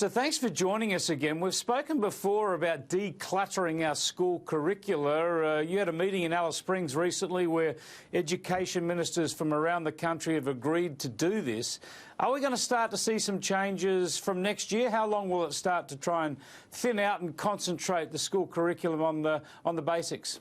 Minister, thanks for joining us again. We've spoken before about decluttering our school curricula. You had a meeting in Alice Springs recently where education ministers from around the country have agreed to do this. Are we going to start to see some changes from next year? How long will it start to try and thin out and concentrate the school curriculum on the basics?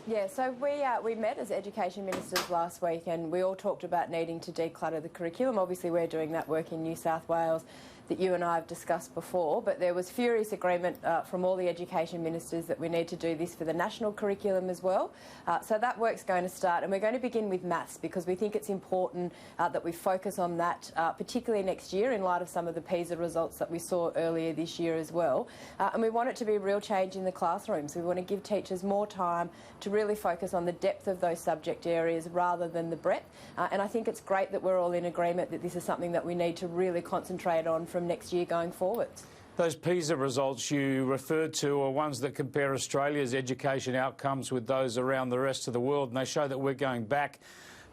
Yeah, so we met as education ministers last week and we all talked about needing to declutter the curriculum. Obviously we're doing that work in New South Wales that you and I have discussed before, but there was furious agreement from all the education ministers that we need to do this for the national curriculum as well. So that work's going to start, and we're going to begin with maths because we think it's important that we focus on that, particularly next year in light of some of the PISA results that we saw earlier this year as well. And we want it to be a real change in the classrooms. We want to give teachers more time to really focus on the depth of those subject areas rather than the breadth. And I think it's great that we're all in agreement that this is something that we need to really concentrate on from next year going forwards. Those PISA results you referred to are ones that compare Australia's education outcomes with those around the rest of the world, and they show that we're going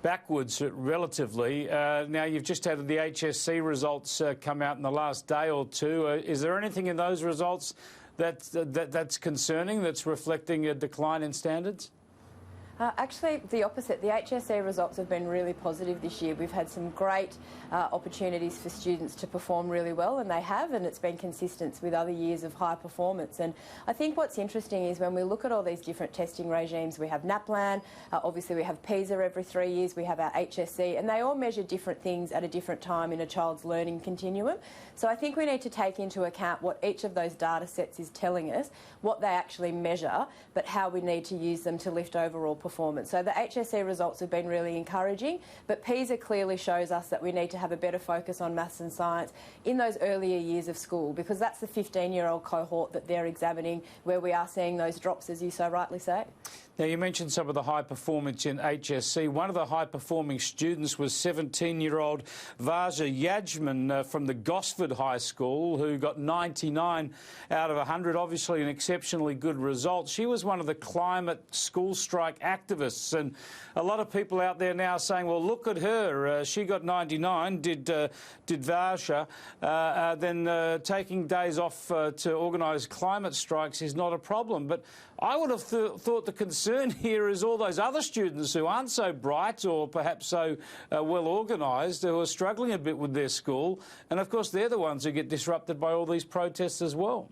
backwards relatively. Now, you've just had the HSC results come out in the last day or two. Is there anything in those results that's concerning, that's reflecting a decline in standards? Actually, the opposite. The HSC results have been really positive this year. We've had some great opportunities for students to perform really well, and they have, and it's been consistent with other years of high performance. And I think what's interesting is when we look at all these different testing regimes, we have NAPLAN, obviously we have PISA every 3 years, we have our HSC, and they all measure different things at a different time in a child's learning continuum. So I think we need to take into account what each of those data sets is telling us, what they actually measure, but how we need to use them to lift overall performance. So the HSC results have been really encouraging, but PISA clearly shows us that we need to have a better focus on maths and science in those earlier years of school, because that's the 15-year-old cohort that they're examining where we are seeing those drops, as you so rightly say. Now, you mentioned some of the high performance in HSC. One of the high-performing students was 17-year-old Vaja Yajman from the Gosford High School, who got 99 out of 100, obviously an exceptionally good result. She was one of the climate school strike activists, and a lot of people out there now saying, well, look at her. She got 99, did Vaja. Then taking days off to organise climate strikes is not a problem. But I would have thought the concern here is all those other students who aren't so bright or perhaps so well organised, who are struggling a bit with their school. And, of course, they're the ones who get disrupted by all these protests as well.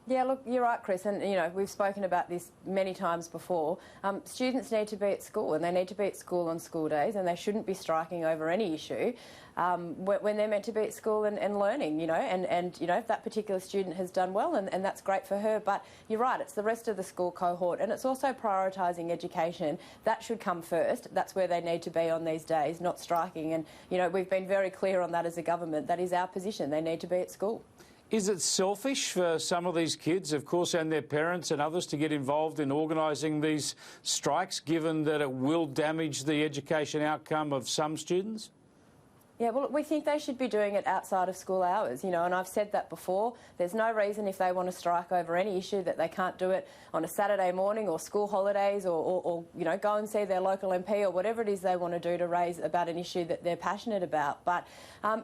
Yeah, look, you're right, Chris, and, you know, we've spoken about this many times before. Students need to be at school, and they need to be at school on school days, and they shouldn't be striking over any issue when they're meant to be at school and learning, you know, and you know, if that particular student has done well, and that's great for her, but you're right, it's the rest of the school cohort, and it's also prioritising education. That should come first. That's where they need to be on these days, not striking, and, you know, we've been very clear on that as a government. That is our position. They need to be at school. Is it selfish for some of these kids, of course, and their parents and others to get involved in organising these strikes, given that it will damage the education outcome of some students? Yeah, well, we think they should be doing it outside of school hours, you know, and I've said that before. There's no reason if they want to strike over any issue that they can't do it on a Saturday morning or school holidays or you know, go and see their local MP or whatever it is they want to do to raise about an issue that they're passionate about. But,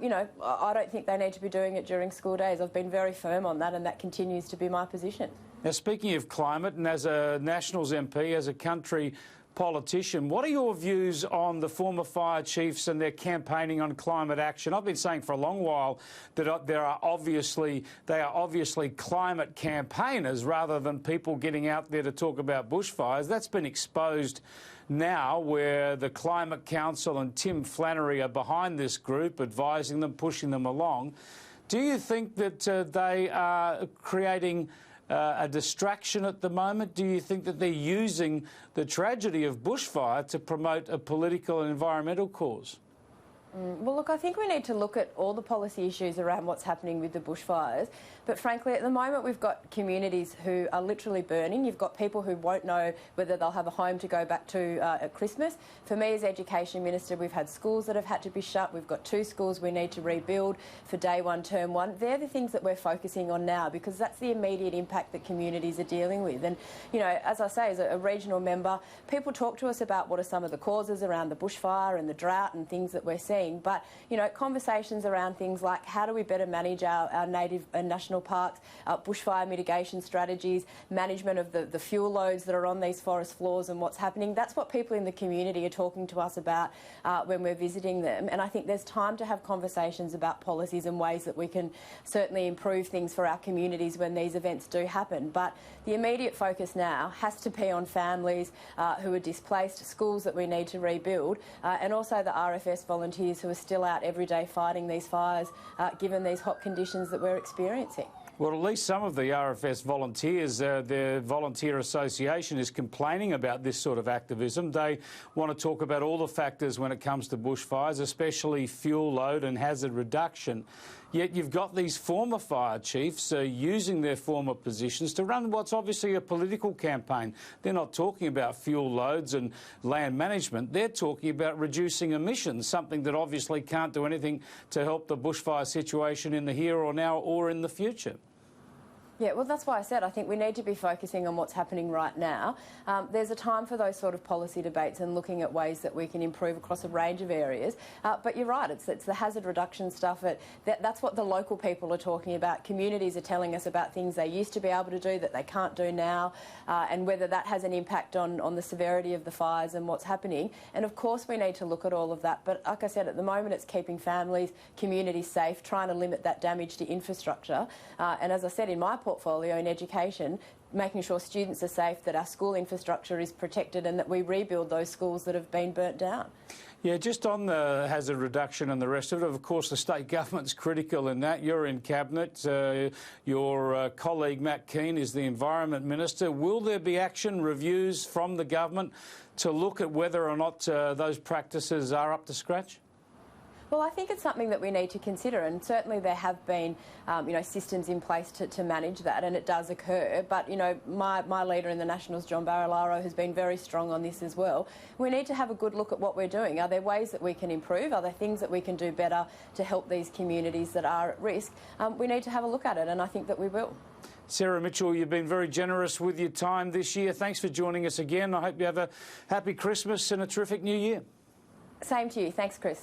you know, I don't think they need to be doing it during school days. I've been very firm on that, and that continues to be my position. Now, speaking of climate, and as a Nationals MP, as a country politician, what are your views on the former fire chiefs and their campaigning on climate action? I've been saying for a long while that they are obviously climate campaigners rather than people getting out there to talk about bushfires. That's been exposed now, where the Climate Council and Tim Flannery are behind this group, advising them, pushing them along. Do you think that they are creating a distraction at the moment? Do you think that they're using the tragedy of bushfire to promote a political and environmental cause? Well, look, I think we need to look at all the policy issues around what's happening with the bushfires. But frankly, at the moment, we've got communities who are literally burning. You've got people who won't know whether they'll have a home to go back to at Christmas. For me as Education Minister, we've had schools that have had to be shut. We've got 2 schools we need to rebuild for day 1, term 1. They're the things that we're focusing on now, because that's the immediate impact that communities are dealing with. And, you know, as I say, as a regional member, people talk to us about what are some of the causes around the bushfire and the drought and things that we're seeing. seeing. But, you know, conversations around things like how do we better manage our native and national parks, bushfire mitigation strategies, management of the fuel loads that are on these forest floors and what's happening. That's what people in the community are talking to us about when we're visiting them. And I think there's time to have conversations about policies and ways that we can certainly improve things for our communities when these events do happen. But the immediate focus now has to be on families who are displaced, schools that we need to rebuild, and also the RFS volunteers who are still out every day fighting these fires, given these hot conditions that we're experiencing. Well, at least some of the RFS volunteers, their volunteer association is complaining about this sort of activism. They want to talk about all the factors when it comes to bushfires, especially fuel load and hazard reduction. Yet you've got these former fire chiefs using their former positions to run what's obviously a political campaign. They're not talking about fuel loads and land management. They're talking about reducing emissions, something that obviously can't do anything to help the bushfire situation in the here or now or in the future. Yeah, well, that's why I said I think we need to be focusing on what's happening right now. There's a time for those sort of policy debates and looking at ways that we can improve across a range of areas. But you're right, it's the hazard reduction stuff. That's what the local people are talking about. Communities are telling us about things they used to be able to do that they can't do now, and whether that has an impact on the severity of the fires and what's happening. And of course we need to look at all of that. But like I said, at the moment it's keeping families, communities safe, trying to limit that damage to infrastructure. And as I said, in my portfolio in education, making sure students are safe, that our school infrastructure is protected and that we rebuild those schools that have been burnt down. Yeah, just on the hazard reduction and the rest of it, of course the state government's critical in that. You're in Cabinet. Your colleague Matt Keane is the Environment Minister. Will there be action reviews from the government to look at whether or not those practices are up to scratch? Well, I think it's something that we need to consider, and certainly there have been, systems in place to manage that, and it does occur. But, my leader in the Nationals, John Barilaro, has been very strong on this as well. We need to have a good look at what we're doing. Are there ways that we can improve? Are there things that we can do better to help these communities that are at risk? We need to have a look at it, and I think that we will. Sarah Mitchell, you've been very generous with your time this year. Thanks for joining us again. I hope you have a happy Christmas and a terrific New Year. Same to you. Thanks, Chris.